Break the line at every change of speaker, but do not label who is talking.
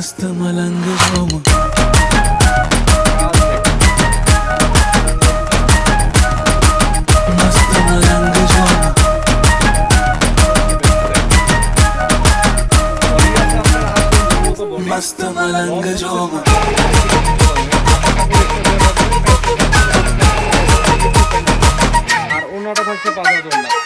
मस्त मलंग झोम मस्त मलंग झोम मस्त मलंग झोम
আর অন্যটা থাকছে ৫,০০০ টাকা।